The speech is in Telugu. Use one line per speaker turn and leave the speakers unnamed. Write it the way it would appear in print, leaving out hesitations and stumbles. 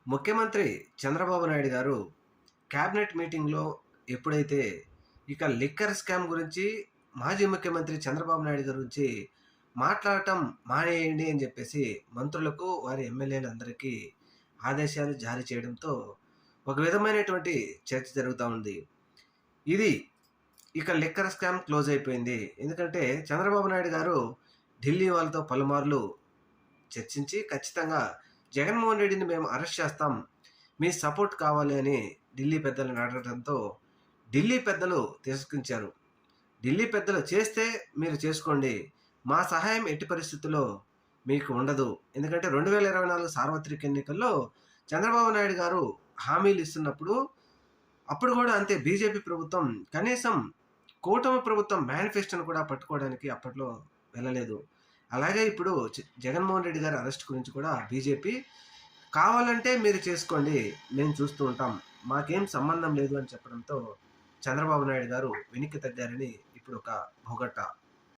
ముఖ్యమంత్రి చంద్రబాబు నాయుడు గారు క్యాబినెట్ మీటింగ్‌లో ఎప్పుడైతే ఇక లిక్కర్ స్కామ్ గురించి మాజీ ముఖ్యమంత్రి చంద్రబాబు నాయుడు గారి గురించి మాట్లాడటం మానేయండి అని చెప్పేసి మంత్రులకు, వారి ఎమ్మెల్యేలందరికీ ఆదేశాలు జారీ చేయడంతో ఒక విధమైనటువంటి చర్చ జరుగుతా ఉంది. ఇది ఇక లిక్కర్ స్కామ్ క్లోజ్ అయిపోయింది. ఎందుకంటే చంద్రబాబు నాయుడు గారు ఢిల్లీ వాళ్ళతో పలుమార్లు చర్చించి ఖచ్చితంగా జగన్మోహన్ రెడ్డిని మేము అరెస్ట్ చేస్తాం. మీ సపోర్ట్ కావాలి అని ఢిల్లీ పెద్దలను అడగడంతో ఢిల్లీ పెద్దలు తిరస్కరించారు. ఢిల్లీ పెద్దలు చేస్తే మీరు చేసుకోండి. మా సహాయం ఎట్టి పరిస్థితుల్లో మీకు ఉండదు. ఎందుకంటే 2024 సార్వత్రిక ఎన్నికల్లో చంద్రబాబు నాయుడు గారు హామీలు ఇస్తున్నప్పుడు అప్పుడు కూడా అంతే బీజేపీ ప్రభుత్వం కనీసం కూటమి ప్రభుత్వం మేనిఫెస్టోను కూడా పట్టుకోవడానికి అప్పట్లో వెళ్ళలేదు. అలాగే ఇప్పుడు జగన్మోహన్ రెడ్డి గారి అరెస్ట్ గురించి కూడా బీజేపీ కావాలంటే మీరు చేసుకోండి, మేము చూస్తూ ఉంటాం, మాకేం సంబంధం లేదు అని చెప్పడంతో చంద్రబాబు నాయుడు గారు వెనక్కి తగ్గారని ఇప్పుడు ఒక భోగట్ట